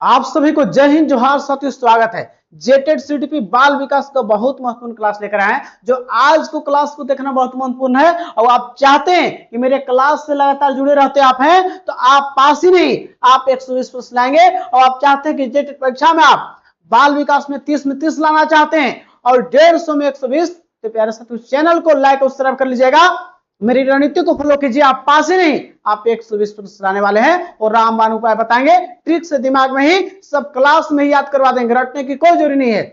आप सभी को जय हिंद, जोहार, साथियों स्वागत है। जेटेड सीडीपी बाल विकास का बहुत महत्वपूर्ण क्लास लेकर आए हैं। जो आज को क्लास को देखना बहुत महत्वपूर्ण है और आप चाहते हैं कि मेरे क्लास से लगातार जुड़े रहते आप हैं तो आप पास ही नहीं, आप 120 लाएंगे। और आप चाहते हैं कि जेटेड परीक्षा में आप बाल विकास में 30 में 30 लाना चाहते हैं और 150 में 120, तो प्यारे साथियों चैनल को लाइक और सब्सक्राइब कर लीजिएगा। मेरी रणनीति को फॉलो कीजिए, आप पास ही नहीं, आप 120 लाने वाले हैं और रामबाण उपाय बताएंगे। ट्रिक से दिमाग में ही सब क्लास में ही याद करवा देंगे, रटने की कोई जरूरी नहीं है।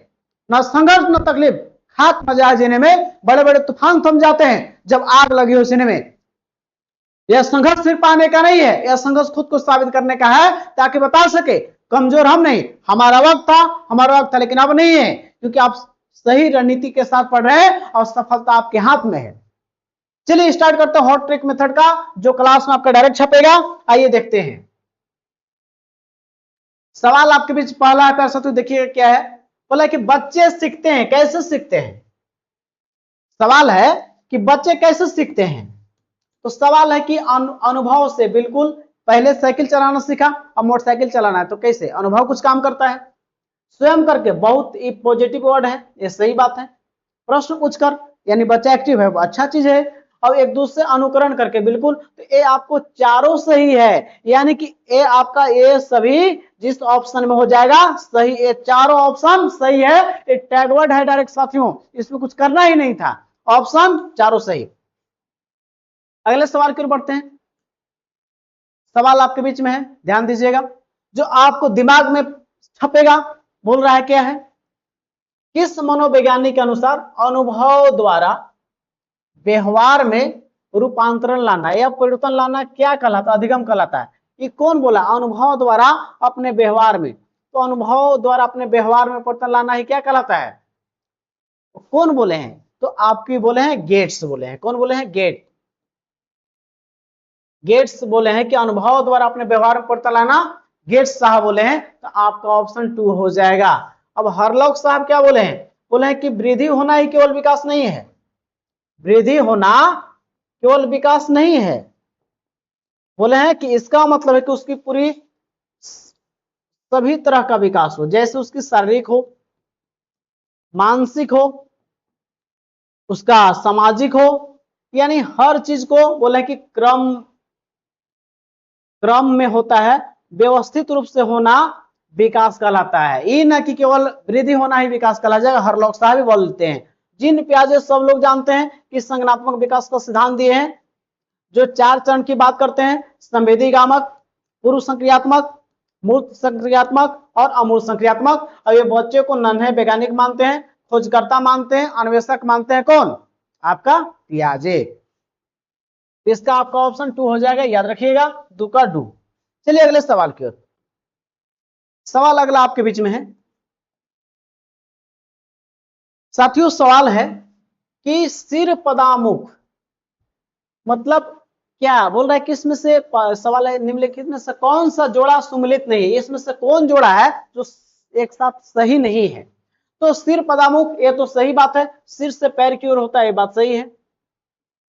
न संघर्ष न तकलीफ, खाक मजा है जीने में। बड़े बड़े तूफान थम जाते हैं जब आग लगी हो सीने में। यह संघर्ष सिर्फ पाने का नहीं है, यह संघर्ष खुद को साबित करने का है, ताकि बता सके कमजोर हम नहीं, हमारा वक्त था लेकिन अब नहीं है, क्योंकि आप सही रणनीति के साथ पढ़ रहे हैं और सफलता आपके हाथ में है। चलिए स्टार्ट करते हैं हॉट ट्रिक मेथड का, जो क्लास में आपका डायरेक्ट छपेगा। आइए देखते हैं। सवाल आपके बीच पहला है, पैसा तो देखिए क्या है। बोला कि बच्चे सीखते हैं, कैसे सीखते हैं। सवाल है कि बच्चे कैसे सीखते हैं। तो सवाल है कि अनुभव से। बिल्कुल, पहले साइकिल चलाना सीखा, अब मोटरसाइकिल चलाना है, तो कैसे? अनुभव कुछ काम करता है, स्वयं करके। बहुत ही पॉजिटिव वर्ड है, ये सही बात है। प्रश्न पूछकर, यानी बच्चा एक्टिव है, अच्छा चीज है। और एक दूसरे अनुकरण करके, बिल्कुल। तो ये आपको चारों सही है, यानी कि ये आपका ये सभी जिस ऑप्शन में हो जाएगा सही, ये चारों ऑप्शन सही है। ये टैग वर्ड है डायरेक्ट साथियों, इसमें कुछ करना ही नहीं था, ऑप्शन चारों सही। अगले सवाल की ओर बढ़ते हैं। सवाल आपके बीच में है, ध्यान दीजिएगा। जो आपको दिमाग में छपेगा, बोल रहा है क्या है। किस मनोवैज्ञानिक के अनुसार अनुभव द्वारा व्यवहार में रूपांतरण लाना या परिवर्तन लाना क्या कहलाता, अधिगम कहलाता है? ये कौन बोला? अनुभव द्वारा अपने व्यवहार में। तो अनुभव द्वारा अपने व्यवहार में परिवर्तन लाना ही क्या कहलाता है? कौन बोले हैं? तो आपकी बोले हैं गेट्स बोले हैं। कौन बोले हैं? गेट्स बोले हैं कि अनुभव द्वारा अपने व्यवहार में परिवर्तन लाना, गेट्स साहब बोले हैं। तो आपका ऑप्शन 2 हो जाएगा। अब हरलॉक साहब क्या बोले हैं? बोले हैं कि वृद्धि होना ही केवल विकास नहीं है। वृद्धि होना केवल विकास नहीं है। बोले हैं कि इसका मतलब है कि उसकी पूरी सभी तरह का विकास हो, जैसे उसकी शारीरिक हो, मानसिक हो, उसका सामाजिक हो, यानी हर चीज को बोले कि क्रम में होता है, व्यवस्थित रूप से होना विकास कहलाता है। ये न कि केवल वृद्धि होना ही विकास कहला जाएगा। हर लोग साहब भी बोलते हैं। जिन प्याजे सब लोग जानते हैं कि संज्ञानात्मक विकास का सिद्धांत दिए हैं, जो 4 चरण की बात करते हैं, संवेदीगामक, पूर्व संक्रियात्मक, मूर्त संक्रियात्मक और अमूर्त संक्रियात्मक। और ये बच्चे को नन्हे वैज्ञानिक मानते हैं, खोजकर्ता मानते हैं, अन्वेषक मानते हैं। कौन? आपका पियाजे। इसका आपका ऑप्शन 2 हो जाएगा, याद रखिएगा, 2 का 2। चलिए अगले सवाल की ओर। सवाल अगला आपके बीच में है साथियों। सवाल है कि सिर पदामुख मतलब क्या बोल रहा है? किसमें से, सवाल है निम्नलिखित में से कौन सा जोड़ा सुमिलित नहीं है? इसमें से कौन जोड़ा है जो एक साथ सही नहीं है? तो सिर पदामुख, ये तो सही बात है, सिर से पैर की ओर होता है, ये बात सही है,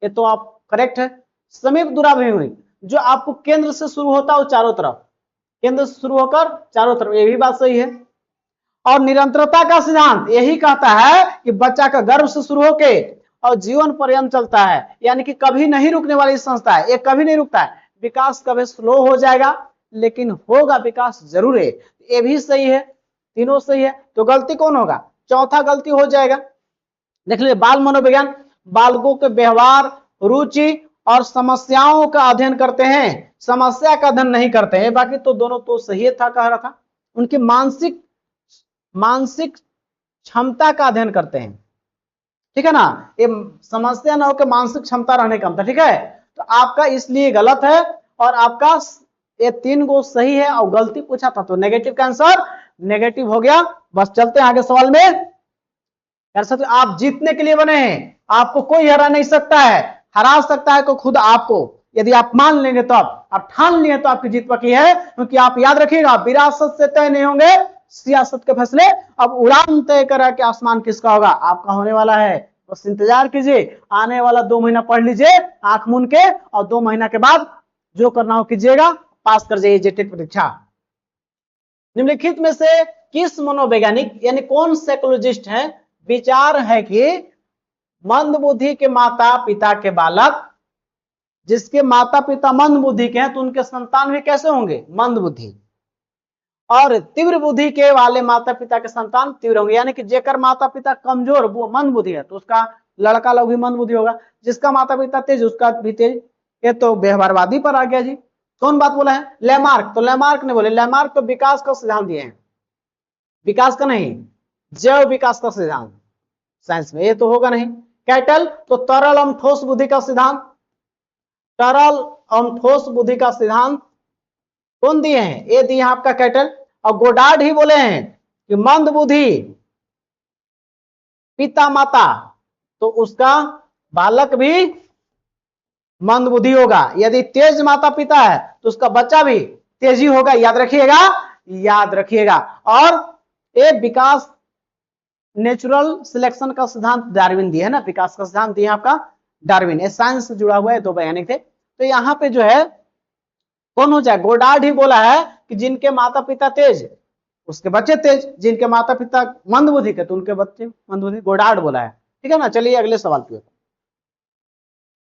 ये तो आप करेक्ट है। समीप दूराभिमुखी, जो आपको केंद्र से शुरू होता है वो चारों तरफ, केंद्र से शुरू होकर चारों तरफ, ये भी बात सही है। और निरंतरता का सिद्धांत यही कहता है कि बच्चा का गर्भ से शुरू होके और जीवन पर्यंत चलता है, यानी कि कभी नहीं रुकने वाली संस्था है, ये कभी नहीं रुकता है। विकास कभी स्लो हो जाएगा लेकिन होगा, विकास जरूर है। ये भी सही है, तीनों सही है। तो गलती कौन होगा? चौथा गलती हो जाएगा। देख लीजिए, बाल मनोविज्ञान बालकों के व्यवहार, रुचि और समस्याओं का अध्ययन करते हैं, समस्या का अध्ययन नहीं करते हैं। बाकी तो दोनों तो सही था, कह रहा था। उनकी मानसिक क्षमता का अध्ययन करते हैं, ठीक है ना। ये समस्या ना हो के मानसिक क्षमता रहने का, ठीक है। तो आपका इसलिए गलत है और आपका ये 3 गो सही है और गलती पूछा था तो नेगेटिव का आंसर नेगेटिव हो गया। बस चलते हैं आगे सवाल में। आप जीतने के लिए बने हैं, आपको कोई हरा नहीं सकता है। हरा सकता है तो खुद आपको, यदि आप मान लेंगे तो आप ठान लिए तो आपकी जीत पक्की है। क्योंकि आप याद रखिएगा, विरासत से तय नहीं होंगे सियासत के फैसले। अब उड़ान तय करा कि आसमान किसका होगा, आपका होने वाला है। बस इंतजार कीजिए, आने वाला 2 महीना पढ़ लीजिए आंख मूंद के, और 2 महीना के बाद जो करना हो कीजिएगा, पास कर जाइए जेटेट परीक्षा। निम्नलिखित में से किस मनोवैज्ञानिक यानी कौन साइकोलॉजिस्ट है विचार है कि मंद बुद्धि के माता पिता के बालक, जिसके माता पिता मंद बुद्धि के हैं तो उनके संतान भी कैसे होंगे, मंद बुद्धि, और तीव्र बुद्धि के वाले माता पिता के संतान तीव्र होंगे। यानी कि जेकर माता पिता कमजोर वो मंद बुद्धि है तो उसका लड़का लोग भी मंद बुद्धि होगा, जिसका माता पिता तेज उसका भी तेज। ये तो व्यवहारवादी पर आ गया जी। कौन बात बोला है, लैमार्क। तो लैमार्क ने बोले, लैमार्क तो विकास का सिद्धांत दिए हैं, विकास का नहीं, जैव विकास का सिद्धांत साइंस में, ये तो होगा नहीं। कैटल तो तरल एवं ठोस बुद्धि का सिद्धांत, तरल एवं ठोस बुद्धि का सिद्धांत कौन दिए हैं, ये दिए आपका कैटल। और गोडार्ड ही बोले हैं कि मंद बुद्धि पिता माता तो उसका बालक भी मंद बुद्धि होगा, यदि तेज माता पिता है तो उसका बच्चा भी तेजी होगा, याद रखिएगा, याद रखिएगा। और ये विकास नेचुरल सिलेक्शन का सिद्धांत डार्विन दिया है ना, विकास का सिद्धांत दिया आपका डार्विन, ये साइंस से जुड़ा हुआ है, दो वैज्ञानिक थे। तो यहां पे जो है कौन हो जाए, गोडार्ड ही बोला है कि जिनके माता पिता तेज उसके बच्चे तेज, जिनके माता पिता मंद बुद्धि के तो उनके बच्चे मंद बुद्धि, गोडार्ड बोला है, ठीक है ना। चलिए अगले सवाल पे,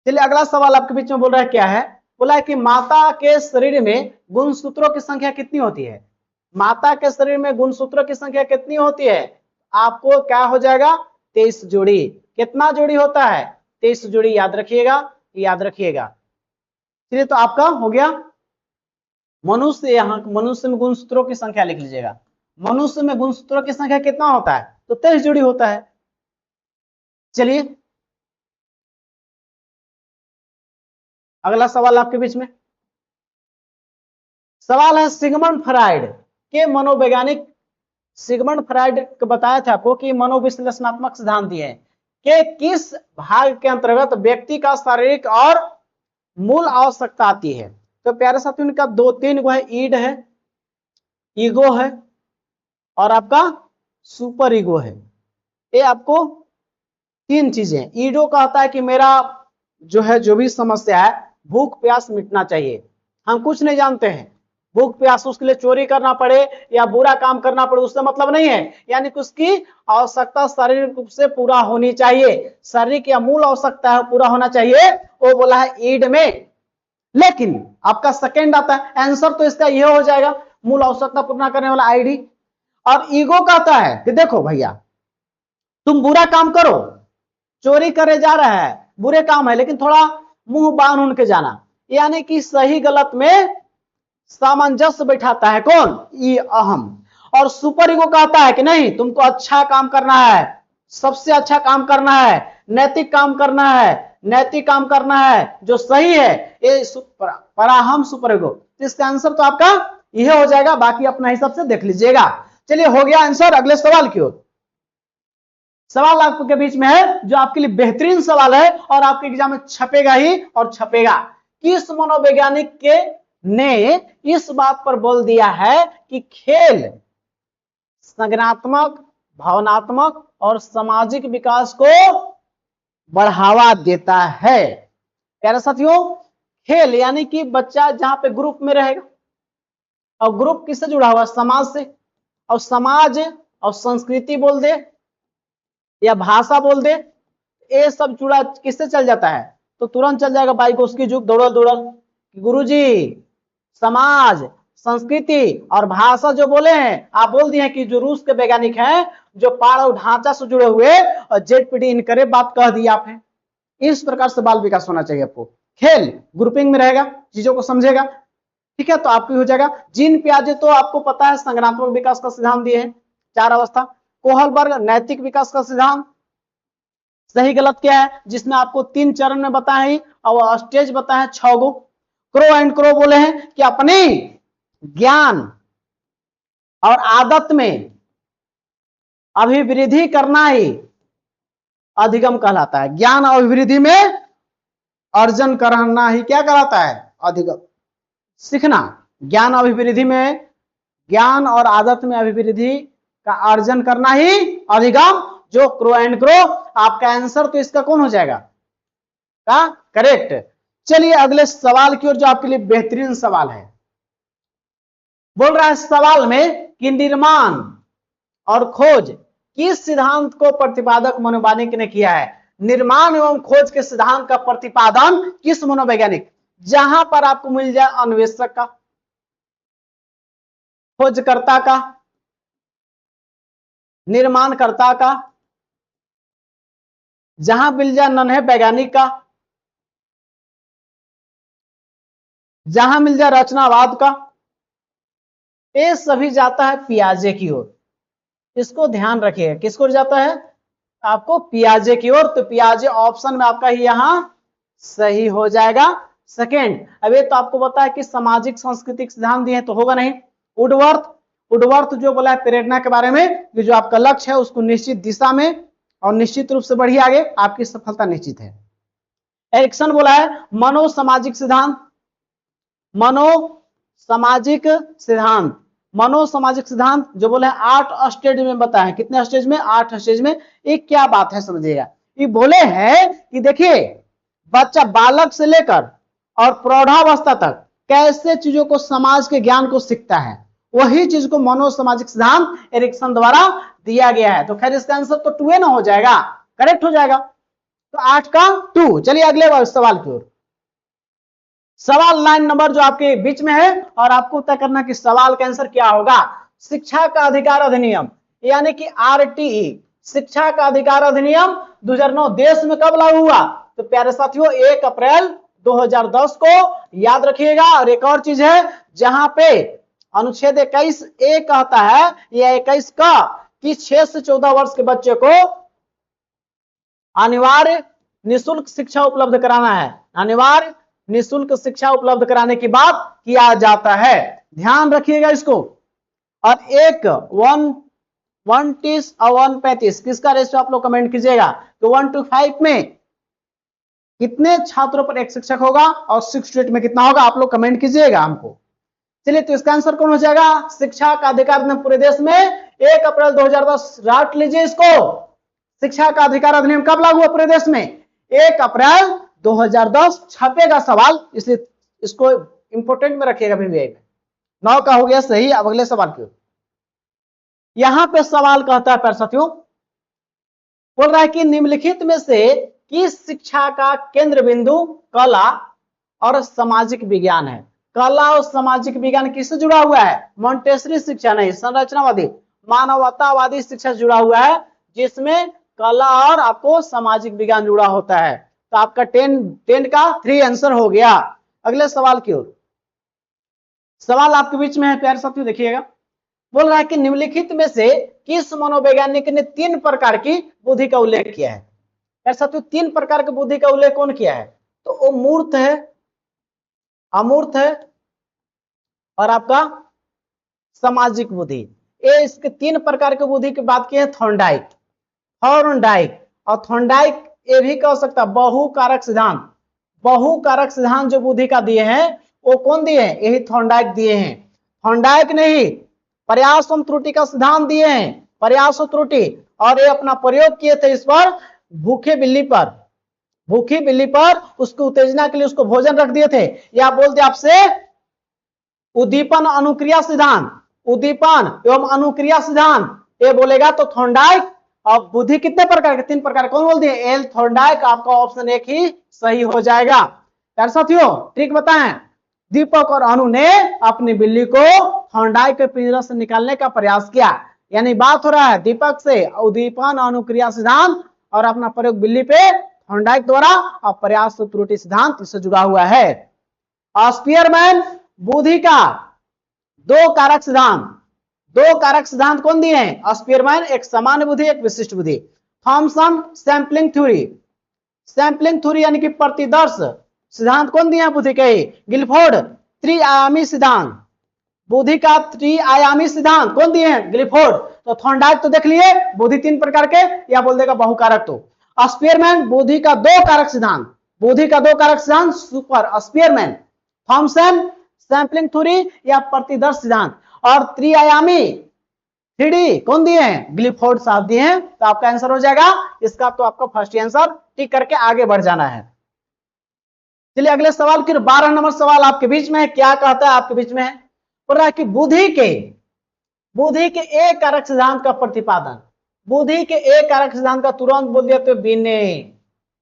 चलिए अगला सवाल आपके बीच में बोल रहा है क्या है, बोला है कि माता के शरीर में गुणसूत्रों की संख्या कितनी होती है, माता के शरीर में गुणसूत्रों की संख्या कितनी होती है, आपको क्या हो जाएगा 23 जोड़ी। कितना जोड़ी होता है, 23 जोड़ी, याद रखिएगा, याद रखिएगा। चलिए तो आपका हो गया मनुष्य, यहां मनुष्य में गुणसूत्रों की संख्या लिख लीजिएगा, मनुष्य में गुणसूत्रों की संख्या कितना होता है, तो 23 जोड़ी होता है। चलिए अगला सवाल आपके बीच में, सवाल है सिगमंड फ्राइड के मनोवैज्ञानिक, सिगमंड फ्राइड को बताया था आपको कि मनोविश्लेषणात्मक सिद्धांत दिए हैं कि किस भाग के अंतर्गत व्यक्ति का शारीरिक और मूल आवश्यकता आती है। तो प्यारे साथियों इनका दो तीन गो है, ईड है, ईगो है और आपका सुपर ईगो है। ये आपको तीन चीजें, ईडो कहता है कि मेरा जो है जो भी समस्या है भूख प्यास मिटना चाहिए, हम कुछ नहीं जानते हैं, भूख प्यास उसके लिए चोरी करना पड़े या बुरा काम करना पड़े उससे मतलब नहीं है, यानी कि उसकी आवश्यकता शारीरिक रूप से पूरा होनी चाहिए, शारीरिक या मूल आवश्यकता है पूरा होना चाहिए, वो बोला है ईड में। लेकिन आपका सेकंड आता है, आंसर तो इसका यह हो जाएगा मूल आवश्यकता पूर्ण करने वाला आईडी। और ईगो कहता है कि देखो भैया तुम बुरा काम करो, चोरी करे जा रहा है बुरे काम है लेकिन थोड़ा मुंह बांध उनके जाना, यानी कि सही गलत में सामंजस्य बैठाता है कौन, ये अहम। और सुपर ईगो कहता है कि नहीं तुमको अच्छा काम करना है, सबसे अच्छा काम करना है, नैतिक काम करना है, नैतिक काम करना है जो सही है, ये पराहम सुपर ईगो। इसका आंसर तो आपका यह हो जाएगा, बाकी अपना हिसाब से देख लीजिएगा। चलिए हो गया आंसर, अगले सवाल की ओर। सवाल आपके बीच में है जो आपके लिए बेहतरीन सवाल है और आपके एग्जाम में छपेगा ही और छपेगा। किस मनोवैज्ञानिक के ने इस बात पर बोल दिया है कि खेल संज्ञानात्मक, भावनात्मक और सामाजिक विकास को बढ़ावा देता है। प्यारे साथियों खेल यानी कि बच्चा जहां पे ग्रुप में रहेगा, और ग्रुप किससे जुड़ा हुआ, समाज से, और समाज और संस्कृति बोल दे या भाषा बोल दे, ये सब जुड़ा किससे चल जाता है, तो तुरंत चल जाएगा बाइक उसकी जुग दौड़ल दौड़ल। गुरुजी समाज, संस्कृति और भाषा जो बोले हैं, आप बोल दिए हैं कि जो रूस के वैज्ञानिक हैं जो पाड़ और ढांचा से जुड़े हुए और जेडपीटी इनकरे बात कह दी आपने। इस प्रकार से बाल विकास होना चाहिए आपको, खेल ग्रुपिंग में रहेगा, चीजों को समझेगा, ठीक है, तो आपको हो जाएगा। जीन पियाजे तो आपको पता है संज्ञानात्मक विकास का सिद्धांत दिए हैं, 4 अवस्था। कोहलबर्ग नैतिक विकास का सिद्धांत, सही गलत क्या है, जिसमें आपको 3 चरण में बताए हैं और स्टेज बताए हैं 6 गो। क्रो एंड क्रो बोले हैं कि अपनी ज्ञान और आदत में अभिवृद्धि करना ही अधिगम कहलाता है, ज्ञान और अभिवृद्धि में अर्जन करना ही क्या कहलाता है, अधिगम। सीखना, ज्ञान अभिवृद्धि में, ज्ञान और आदत में अभिवृद्धि का अर्जन करना ही अधिगम, जो क्रो एंड क्रो। आपका आंसर तो इसका कौन हो जाएगा, का करेक्ट। चलिए अगले सवाल की ओर जो आपके लिए बेहतरीन सवाल है, बोल रहा है सवाल में कि निर्माण और खोज किस सिद्धांत को प्रतिपादक मनोवैज्ञानिक ने किया है। निर्माण एवं खोज के सिद्धांत का प्रतिपादन किस मनोवैज्ञानिक, जहां पर आपको मिल जाए अन्वेषक का, खोजकर्ता का, निर्माणकर्ता का, जहां मिल जाए नन्हे वैज्ञानिक का, जहां मिल जाए रचनावाद का, ये सभी जाता है पियाजे की ओर। इसको ध्यान रखिएगा, किसको जाता है, आपको पियाजे की ओर। तो पियाजे ऑप्शन में आपका ही यहां सही हो जाएगा। सेकेंड, अब ये तो आपको पता है कि सामाजिक सांस्कृतिक सिद्धांत दिए तो होगा नहीं। वुडवर्थ जो बोला है प्रेरणा के बारे में, कि जो आपका लक्ष्य है उसको निश्चित दिशा में और निश्चित रूप से बढ़िए आगे, आपकी सफलता निश्चित है। एरिक्सन बोला है मनोसामाजिक सिद्धांत, मनोसामाजिक सिद्धांत, मनोसामाजिक सिद्धांत जो बोले 8 स्टेज में बताएं। कितने स्टेज में, 8 स्टेज में। ये क्या बात है समझिएगा, ये बोले हैं कि देखिए बच्चा बालक से लेकर और प्रौढ़ावस्था तक कैसे चीजों को, समाज के ज्ञान को सीखता है, वही चीज को मनोसामाजिक सिद्धांत एरिक्सन द्वारा दिया गया है। तो खैर इसका आंसर तो 2 ना हो जाएगा, करेक्ट हो जाएगा। तो 8 का 2। चलिए अगले सवाल की ओर। सवाल 9 नंबर जो आपके बीच में है, और आपको तय करना कि सवाल का आंसर क्या होगा। शिक्षा का अधिकार अधिनियम यानी कि आरटीई, शिक्षा का अधिकार अधिनियम 2009 देश में कब लागू हुआ। तो प्यारे साथियों 1 अप्रैल 2010 को याद रखिएगा। और एक और चीज है, जहां पे अनुच्छेद 21A कहता है, या 21 का, कि 6 से 14 वर्ष के बच्चे को अनिवार्य निःशुल्क शिक्षा उपलब्ध कराना है। अनिवार्य निःशुल्क शिक्षा उपलब्ध कराने की बात किया जाता है, ध्यान रखिएगा इसको। और एक 1:30 और 1:35 किसका रेशियो आप लोग कमेंट कीजिएगा। तो 1:5 में कितने छात्रों पर एक शिक्षक होगा और 6:8 में कितना होगा, आप लोग कमेंट कीजिएगा हमको। चलिए तो इसका आंसर कौन हो जाएगा, शिक्षा का अधिकार अधिनियम पूरे देश में 1 अप्रैल 2010, राइट लीजिए इसको। शिक्षा का अधिकार अधिनियम कब लागू हुआ पूरे देश में, 1 अप्रैल 2010। छपेगा सवाल, इसलिए इसको इंपोर्टेंट में रखिएगा VVI में। 9 का हो गया सही। अब अगले सवाल की ओर। यहां पे सवाल कहता है प्यारे साथियों, बोल रहा है कि निम्नलिखित में से किस शिक्षा का केंद्र बिंदु कला और सामाजिक विज्ञान है। कला और सामाजिक विज्ञान किससे जुड़ा हुआ है, मॉन्टेसरी शिक्षा नहीं, संरचनावादी मानवतावादी शिक्षा से जुड़ा हुआ है, जिसमें कला और आपको सामाजिक विज्ञान जुड़ा होता है। तो आपका 10 का 3 आंसर हो गया। अगले सवाल की ओर। सवाल आपके बीच में है प्यारे साथियों, देखिएगा। बोल रहा है कि निम्नलिखित में से किस मनोवैज्ञानिक ने 3 प्रकार की बुद्धि का उल्लेख किया है। प्यारे साथियों 3 प्रकार की बुद्धि का उल्लेख कौन किया है, तो वो मूर्त है, अमूर्त है और आपका सामाजिक बुद्धि। ये इसके 3 प्रकार की बुद्धि की बात की है थॉर्नडाइक और थॉर्नडाइक। ये भी कह सकता बहुकारक सिद्धांत, बहुकारक सिद्धांत जो बुद्धि का दिए हैं वो कौन दिए हैं, यही थॉर्नडाइक दिए हैं। थॉर्नडाइक नहीं, प्रयास एवं त्रुटि का सिद्धांत दिए हैं, प्रयास और त्रुटि। और ये अपना प्रयोग किए थे इस पर, भूखी बिल्ली पर उसको उत्तेजना के लिए उसको भोजन रख दिए थे। या बोलते आपसे उद्दीपन अनुक्रिया सिद्धांत, उद्दीपन एवं अनुक्रिया सिद्धांत, ये बोलेगा तो थॉर्नडाइक। और बुद्धि कितने प्रकार के, 3 प्रकार, कौन बोल दिए, एल थॉर्नडाइक। आपका ऑप्शन 1 ही सही हो जाएगा। प्यारे साथियों ट्रिक बताएं, दीपक और अनु ने अपनी बिल्ली को थॉर्नडाइक के पिंजरे से निकालने का प्रयास किया। यानी बात हो रहा है दीपक से उद्दीपन अनुक्रिया सिद्धांत और अपना प्रयोग बिल्ली पे थॉर्नडाइक द्वारा, और प्रयास त्रुटि सिद्धांत इससे जुड़ा हुआ है। स्पीयरमैन बुद्धि का 2 कारक सिद्धांत कौन दिए हैं, स्पीयरमैन, एक सामान्य बुद्धि, एक विशिष्ट बुद्धि। थॉमसन सैंपलिंग थ्योरी यानी कि प्रतिदर्श सिद्धांत कौन दिए हैं बुद्धि के, गिलफोर्ड। त्रिआयामी सिद्धांत, बुद्धि का 3 आयामी सिद्धांत कौन दिए हैं, गिलफोर्ड। तो थॉर्नडाइक तो देख लिए, बुद्धि 3 प्रकार के, या बोल देगा बहुकारक। तो स्पीयरमैन बुद्धि का 2 कारक सिद्धांत, super Spearman. Thomson sampling theory या प्रतिदर्श सिद्धांत। और त्रिआयामी 3D कौन दिए हैं, गिलफोर्ड साहब दिए हैं। तो आपका आंसर हो जाएगा इसका, तो आपका फर्स्ट आंसर टिक करके आगे बढ़ जाना है। चलिए अगले सवाल की 12 नंबर सवाल आपके बीच में है, क्या कहता है आपके बीच में है। बोल रहा है कि बुद्धि के एक कारक सिद्धांत का प्रतिपादन, बुद्धि के एक कारक सिद्धांत का तुरंत बोल दिया तो बीने,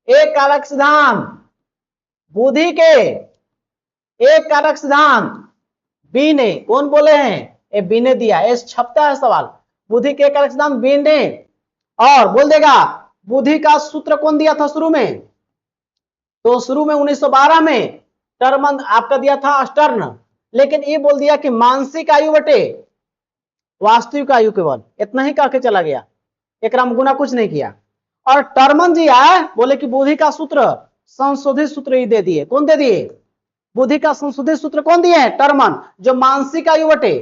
एक कारक सिद्धांत, बुद्धि के एक कारक सिद्धांत बीने, कौन बोले हैं, ये बीने दिया, ये छपता है सवाल, बुद्धि के एक कारक सिद्धांत बीने। और बोल देगा बुद्धि का सूत्र कौन दिया था शुरू में, तो शुरू में 1912 में टर्मन आपका दिया था स्टर्न, लेकिन ये बोल दिया कि मानसिक आयु बटे वास्तविक आयु केवल, इतना ही कह के चला गया, एक राम गुना कुछ नहीं किया। और टर्मन जी आए बोले कि बुद्धि का सूत्र संशोधित सूत्र ही दे दिए, कौन दे दिए, बुद्धि का संशोधित सूत्र कौन दिए हैं, टर्मन, जो मानसिक आयु बटे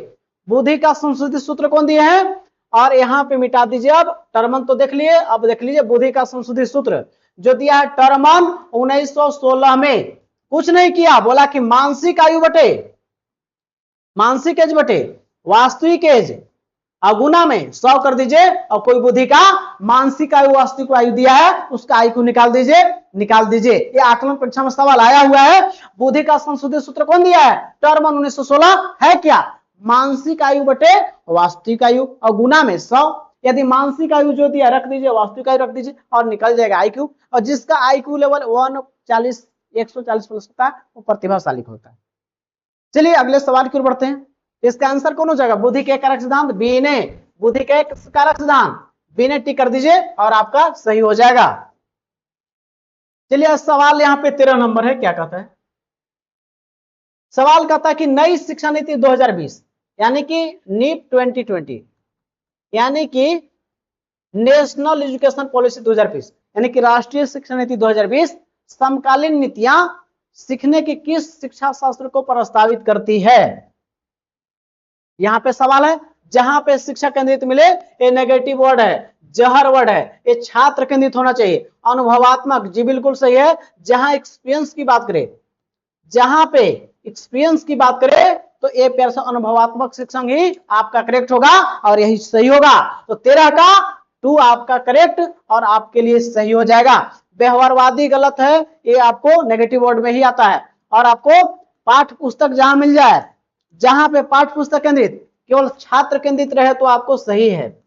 बुद्धि का संशोधित सूत्र कौन दिए हैं। और यहां पे मिटा दीजिए, अब टर्मन तो देख लिए, अब देख लीजिए बुद्धि का संशोधित सूत्र जो दिया है टर्मन 1916 में, कुछ नहीं किया, बोला कि मानसिक आयु बटे मानसिक एज बटे वास्तविक एज, अगुना में 100 कर दीजिए, और कोई बुद्धि का मानसिक आयु वास्तविक आयु दिया है उसका आयु को निकाल दीजिए। ये आकलन परीक्षा में सवाल आया हुआ है। बुद्धि का संशोधित सूत्र कौन दिया है, टर्मन 1916 है क्या, मानसिक आयु बटे वास्तविक आयु, और गुना में 100, यदि मानसिक आयु जो दिया रख दीजिए, वास्तविक आयु रख दीजिए, और निकल जाएगा आईक्यू। और जिसका आईक्यू लेवल 140 प्लस होता है वो प्रतिभाशाली होता है। चलिए अगले सवाल की ओर बढ़ते हैं। इसका आंसर कौन हो जाएगा, बुद्धि के कारक सिद्धांत बी ने, बुद्धि के कारक सिद्धांत बी ने टिक कर दीजिए और आपका सही हो जाएगा। चलिए सवाल यहां पे 13 नंबर है, क्या कहता है, सवाल कहता है कि नई शिक्षा नीति 2020 यानी कि नीप 2020 यानी कि नेशनल एजुकेशन पॉलिसी 2020 यानी कि राष्ट्रीय शिक्षा नीति 2020 समकालीन नीतियां सीखने की किस शिक्षा शास्त्र को प्रस्तावित करती है। यहां पे सवाल है, जहां पे शिक्षा केंद्रित मिले ये नेगेटिव वर्ड है, जहर वर्ड है, ये छात्र केंद्रित होना चाहिए, अनुभवात्मक, जी बिल्कुल सही है। जहां एक्सपीरियंस की बात करें, जहां पे एक्सपीरियंस की बात करें तो ये प्यार से अनुभवात्मक शिक्षण ही आपका करेक्ट होगा और यही सही होगा। तो 13 का 2 आपका करेक्ट और आपके लिए सही हो जाएगा। व्यवहारवादी गलत है, ये आपको नेगेटिव वर्ड में ही आता है। और आपको पाठ्य पुस्तक जहां मिल जाए, जहां पे पाठ्य पुस्तक केंद्रित केवल छात्र केंद्रित रहे तो आपको सही है।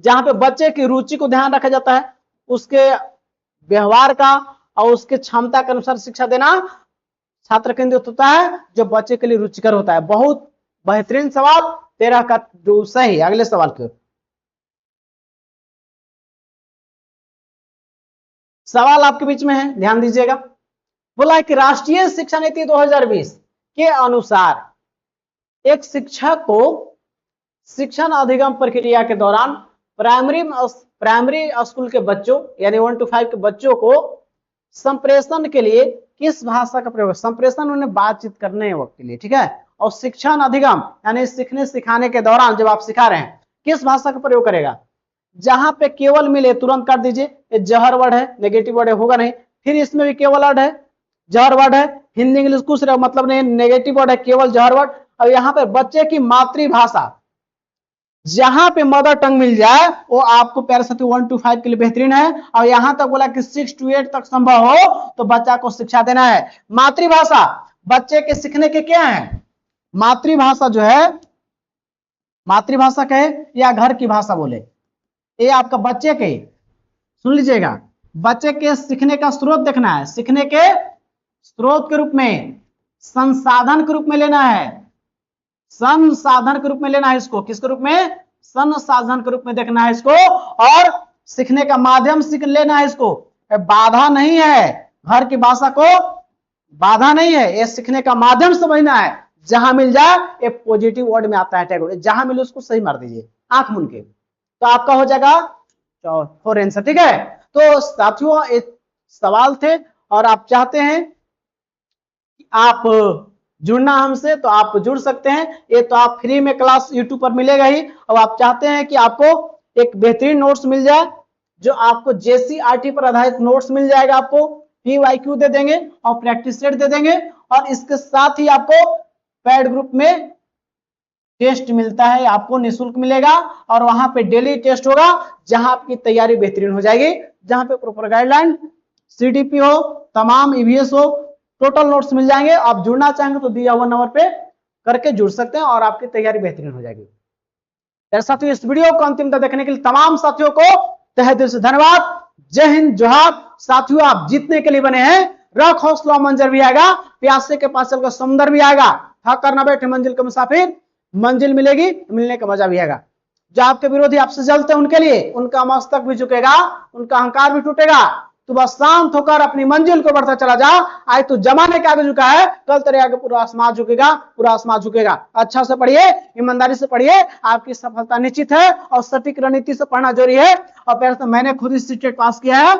जहां पे बच्चे की रुचि को ध्यान रखा जाता है, उसके व्यवहार का और उसके क्षमता के अनुसार शिक्षा देना छात्र केंद्रित होता है, जो बच्चे के लिए रुचिकर होता है। बहुत बेहतरीन सवाल, 13 का 2 सही। अगले सवाल की ओर, सवाल आपके बीच में है, ध्यान दीजिएगा। बोला है कि राष्ट्रीय शिक्षा नीति 2020 के अनुसार एक शिक्षक को शिक्षण अधिगम प्रक्रिया के दौरान प्राइमरी स्कूल के बच्चों यानी 1 to 5 के बच्चों को संप्रेषण के लिए किस भाषा का प्रयोग, संप्रेषण उन्हें बातचीत करने वक्त के लिए, ठीक है। और शिक्षण अधिगम यानी सीखने सिखाने के दौरान जब आप सिखा रहे हैं किस भाषा का प्रयोग करेगा। जहां पे केवल मिले तुरंत कर दीजिए, ये जहर वर्ड है, नेगेटिव वर्ड है, होगा नहीं। फिर इसमें भी केवल वर्ड है, जहर वर्ड है, हिंदी इंग्लिश कुछ मतलब नहीं, नेगेटिव वर्ड है, केवल जहर वर्ड। और यहाँ पे बच्चे की मातृभाषा जहां पे मदर टंग मिल जाए वो आपको प्यारे साथियों 1 to 5 के लिए बेहतरीन है। और यहां तक बोला कि 6 to 8 तक संभव हो तो बच्चा को शिक्षा देना है। मातृभाषा बच्चे के सीखने के क्या है, मातृभाषा जो है, मातृभाषा कहे या घर की भाषा बोले, ये आपका बच्चे के, सुन लीजिएगा, बच्चे के सीखने का स्रोत देखना है, सीखने के स्रोत के रूप में, संसाधन के रूप में लेना है, संसाधन के रूप में लेना है इसको, किसके रूप में, संसाधन के रूप में देखना है इसको। और सीखने का माध्यम सीख लेना है इसको, बाधा नहीं है, घर की भाषा को बाधा नहीं है, ये सीखने का माध्यम समझना है। जहां मिल जाए ये पॉजिटिव वर्ड में आता है टैग, जहां मिले उसको सही मार दीजिए आंख मूंद के, तो आपका हो जाएगा 4 आंसर, ठीक है। तो साथियों एक सवाल थे और आप चाहते हैं कि आप जुड़ना हमसे तो आप जुड़ सकते हैं। ये तो आप फ्री में क्लास यूट्यूब पर मिलेगा ही। अब आप चाहते हैं कि आपको एक बेहतरीन नोट्स मिल जाए, जो आपको JCRT पर आधारित नोट्स मिल जाएगा, आपको PYQ दे देंगे और प्रैक्टिस सेट दे देंगे। और इसके साथ ही आपको पैड ग्रुप में टेस्ट मिलता है, आपको निःशुल्क मिलेगा। और वहां पे डेली टेस्ट होगा जहां आपकी तैयारी बेहतरीन हो जाएगी, जहां पे प्रॉपर गाइडलाइन, CDP हो, तमाम EVS हो, टोटल नोट्स मिल जाएंगे। आप जुड़ना चाहेंगे तो दिया हुआ नंबर पे करके जुड़ सकते हैं और आपकी तैयारी बेहतरीन हो जाएगी। यार साथियों, इस वीडियो को अंतिम तक देखने के लिए तमाम साथियों को तहे दिल से धन्यवाद। जय हिंद, जोहार। साथियों, आप जीतने के लिए बने हैं। रख हौसला, मंजर भी आएगा, प्यासे के पास चलकर समुंदर भी आएगा। थक कर न बैठे मंजिल के मुसाफिर, मंजिल मिलेगी, मिलने का मजा भी आएगा। जो आपके विरोधी आपसे जलते हैं उनके लिए उनका मस्तक भी झुकेगा, उनका अहंकार भी टूटेगा। तू बस शांत होकर अपनी मंजिल को बढ़ता चला जा। आज तू जमाने के आगे झुका है, कल तेरे आगे पूरा आसमान झुकेगा, पूरा आसमान झुकेगा। अच्छा से पढ़िए, ईमानदारी से पढ़िए, आपकी सफलता निश्चित है। और सटीक रणनीति से पढ़ना जरूरी है। और फिर मैंने खुद ही सीटेट पास किया है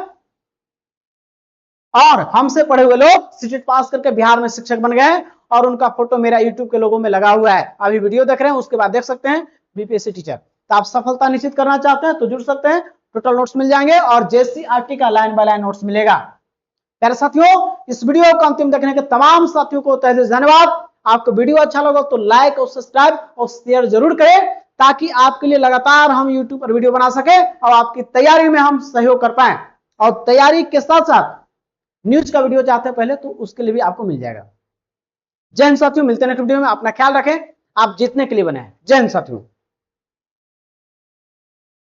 और हमसे पढ़े हुए लोग सीटेट पास करके बिहार में शिक्षक बन गए और उनका फोटो मेरा यूट्यूब के लोगों में लगा हुआ है। अभी वीडियो देख रहे हैं, उसके बाद देख सकते हैं बीपीएससी टीचर। तो आप सफलता निश्चित करना चाहते हैं तो जुड़ सकते हैं। टोटल नोट्स मिल जाएंगे और जेसीईआरटी का लाइन बाय लाइन नोट्स मिलेगा। प्यारे साथियों, इस वीडियो को अंतिम देखने के तमाम साथियों को तहे दिल से धन्यवाद। आपको वीडियो अच्छा लगा तो लाइक और सब्सक्राइब और शेयर जरूर करें, ताकि आपके लिए लगातार हम यूट्यूब पर वीडियो बना सके और आपकी तैयारी में हम सहयोग कर पाए। और तैयारी के साथ साथ न्यूज का वीडियो चाहते हैं पहले तो उसके लिए भी आपको मिल जाएगा। जय हिंद साथियों, मिलते हैं नेक्स्ट वीडियो में। अपना ख्याल रखें, आप जीतने के लिए बने हैं। जय हिंद साथियों।